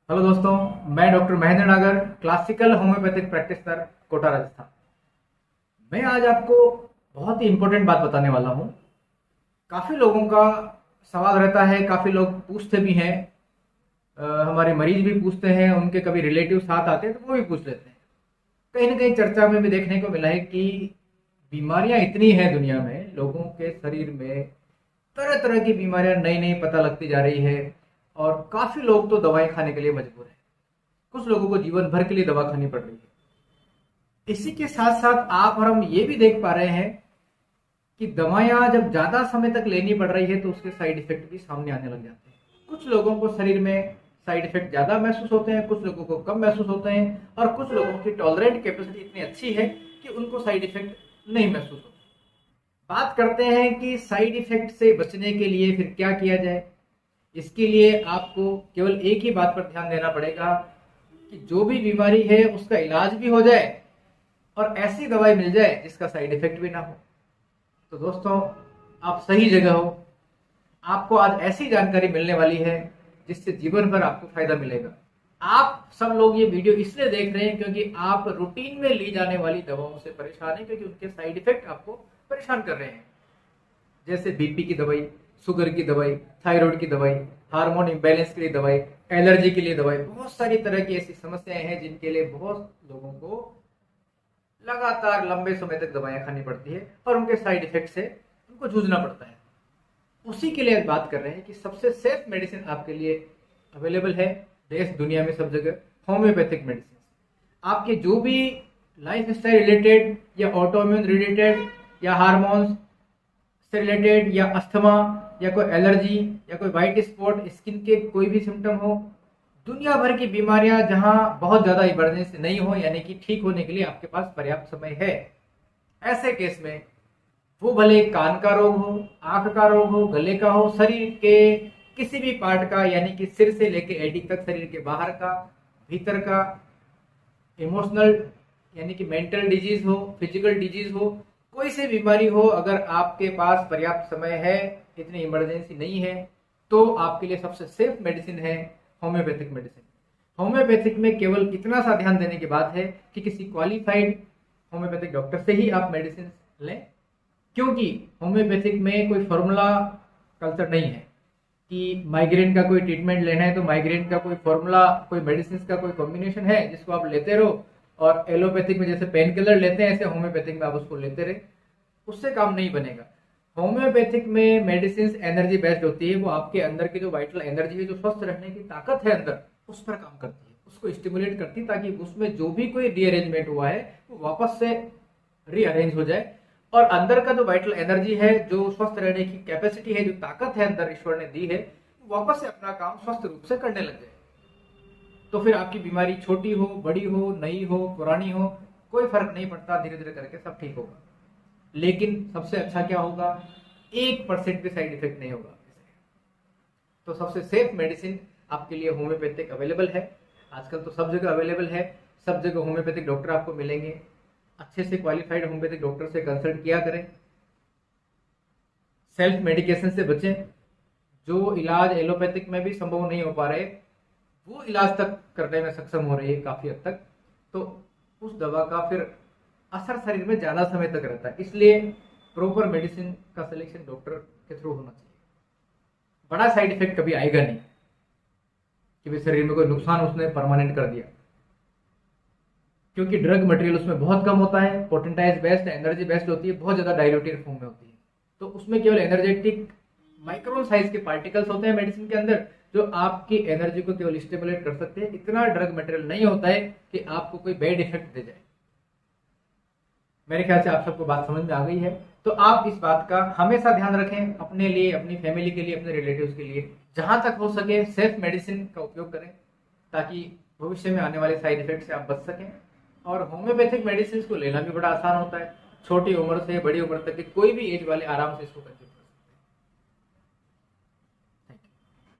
Hello दोस्तों, मैं doctor Mahendra Nagar, classical homeopathic practitioner, Kota, Rajasthan. मैं आज आपको बहुत ही इम्पोर्टेंट बात बताने वाला हूँ। काफ़ी लोगों का सवाल रहता है, काफ़ी लोग पूछते भी हैं। हमारे मरीज भी पूछते हैं, उनके कभी रिलेटिव साथ आते हैं तो वो भी पूछ लेते हैं। कहीं ना कहीं चर्चा में भी देखने को मिला है कि बीमारियां इतनी हैं दुनिया में, लोगों के शरीर में तरह तरह की बीमारियां नई नई पता लगती जा रही है। और काफ़ी लोग तो दवाएं खाने के लिए मजबूर हैं। कुछ लोगों को जीवन भर के लिए दवा खानी पड़ रही है। इसी के साथ साथ आप और हम ये भी देख पा रहे हैं कि दवाइयाँ जब ज़्यादा समय तक लेनी पड़ रही है तो उसके साइड इफेक्ट भी सामने आने लग जाते हैं। कुछ लोगों को शरीर में साइड इफेक्ट ज़्यादा महसूस होते हैं, कुछ लोगों को कम महसूस होते हैं, और कुछ लोगों की टॉलरेंट कैपेसिटी इतनी अच्छी है कि उनको साइड इफेक्ट नहीं महसूस होते। बात करते हैं कि साइड इफेक्ट से बचने के लिए फिर क्या किया जाए। इसके लिए आपको केवल एक ही बात पर ध्यान देना पड़ेगा कि जो भी बीमारी है उसका इलाज भी हो जाए और ऐसी दवाई मिल जाए जिसका साइड इफेक्ट भी ना हो। तो दोस्तों, आप सही जगह हो। आपको आज ऐसी जानकारी मिलने वाली है जिससे जीवन भर आपको फायदा मिलेगा। आप सब लोग ये वीडियो इसलिए देख रहे हैं क्योंकि आप रूटीन में ली जाने वाली दवाओं से परेशान हैं, क्योंकि उनके साइड इफेक्ट आपको परेशान कर रहे हैं। जैसे बीपी की दवाई, शुगर की दवाई, थायराइड की दवाई, हार्मोन इम्बैलेंस के लिए दवाई, एलर्जी के लिए दवाई, बहुत सारी तरह की ऐसी समस्याएं हैं जिनके लिए बहुत लोगों को लगातार लंबे समय तक दवाइयां खानी पड़ती है और उनके साइड इफेक्ट से उनको जूझना पड़ता है। उसी के लिए बात कर रहे हैं कि सबसे सेफ मेडिसिन आपके लिए अवेलेबल है देश दुनिया में सब जगह, होम्योपैथिक मेडिसिन। आपके जो भी लाइफ स्टाइल रिलेटेड या ऑटोइम्यून रिलेटेड या हार्मोन्स से रिलेटेड या अस्थमा या कोई एलर्जी या कोई वाइट स्पॉट, स्किन के कोई भी सिम्टम हो, दुनिया भर की बीमारियां जहां बहुत ज्यादा इमरजेंसी नहीं हो, यानी कि ठीक होने के लिए आपके पास पर्याप्त समय है, ऐसे केस में वो भले कान का रोग हो, आंख का रोग हो, गले का हो, शरीर के किसी भी पार्ट का, यानी कि सिर से लेके एडी तक, शरीर के बाहर का, भीतर का, इमोशनल यानी कि मेंटल डिजीज हो, फिजिकल डिजीज हो, कोई सी बीमारी हो, अगर आपके पास पर्याप्त समय है, इतनी इमरजेंसी नहीं है, तो आपके लिए सबसे सेफ मेडिसिन है होम्योपैथिक मेडिसिन। होम्योपैथिक में केवल इतना सा ध्यान देने की बात है कि किसी क्वालिफाइड होम्योपैथिक डॉक्टर से ही आप मेडिसिन लें, क्योंकि होम्योपैथिक में कोई फॉर्मूला कल्चर नहीं है कि माइग्रेन का कोई ट्रीटमेंट लेना है तो माइग्रेन का कोई फॉर्मूला, कोई मेडिसिन का कोई कॉम्बिनेशन है जिसको आप लेते रहो, और एलोपैथिक में जैसे पेन किलर लेते हैं ऐसे होम्योपैथिक में आप उसको लेते रहे, उससे काम नहीं बनेगा। होम्योपैथिक में मेडिसिन एनर्जी बेस्ड होती है। वो आपके अंदर की जो वाइटल एनर्जी है, जो स्वस्थ रहने की ताकत है अंदर, उस पर काम करती है, उसको स्टिमुलेट करती है ताकि उसमें जो भी कोई रीअरेंजमेंट हुआ है वो वापस से रीअरेंज हो जाए, और अंदर का जो वाइटल एनर्जी है, जो स्वस्थ रहने की कैपेसिटी है, जो ताकत है अंदर ईश्वर ने दी है, वापस से अपना काम स्वस्थ रूप से करने लग जाए। तो फिर आपकी बीमारी छोटी हो, बड़ी हो, नई हो, पुरानी हो, कोई फर्क नहीं पड़ता, धीरे धीरे करके सब ठीक होगा। लेकिन सबसे अच्छा क्या होगा, 1% भी साइड इफेक्ट नहीं होगा। तो सबसे सेफ मेडिसिन आपके लिए होम्योपैथिक अवेलेबल है। आजकल तो सब जगह अवेलेबल है, सब जगह होम्योपैथिक डॉक्टर आपको मिलेंगे। अच्छे से क्वालिफाइड होम्योपैथिक डॉक्टर से कंसल्ट किया करें। सेल्फ मेडिकेशन से बचें। जो इलाज एलोपैथिक में भी संभव नहीं हो पा रहे, वो इलाज तक करने में सक्षम हो रही है काफी हद तक, तो उस दवा का फिर असर शरीर में ज्यादा समय तक रहता है। इसलिए प्रॉपर मेडिसिन का सिलेक्शन डॉक्टर के थ्रू होना चाहिए। बड़ा साइड इफेक्ट कभी आएगा नहीं कि भी शरीर में कोई नुकसान उसने परमानेंट कर दिया, क्योंकि ड्रग मटेरियल उसमें बहुत कम होता है, पोटेंटाइज बेस्ड, एनर्जी बेस्ड होती है, बहुत ज्यादा डायल्यूटेड फॉर्म में होती है। तो उसमें केवल एनर्जेटिक माइक्रोन साइज के पार्टिकल्स होते हैं मेडिसिन के अंदर, जो आपकी एनर्जी को केवल स्टिमुलेट कर सकते हैं। इतना ड्रग मटेरियल नहीं होता है कि आपको कोई बैड इफेक्ट दे जाए। मेरे ख्याल से आप सबको बात समझ में आ गई है। तो आप इस बात का हमेशा ध्यान रखें, अपने लिए, अपनी फैमिली के लिए, अपने रिलेटिव्स के लिए, जहां तक हो सके सेफ मेडिसिन का उपयोग करें, ताकि भविष्य में आने वाले साइड इफेक्ट से आप बच सकें। और होम्योपैथिक मेडिसिन को लेना भी बड़ा आसान होता है। छोटी उम्र से बड़ी उम्र तक के कोई भी एज वाले आराम से इसको कंज्यूम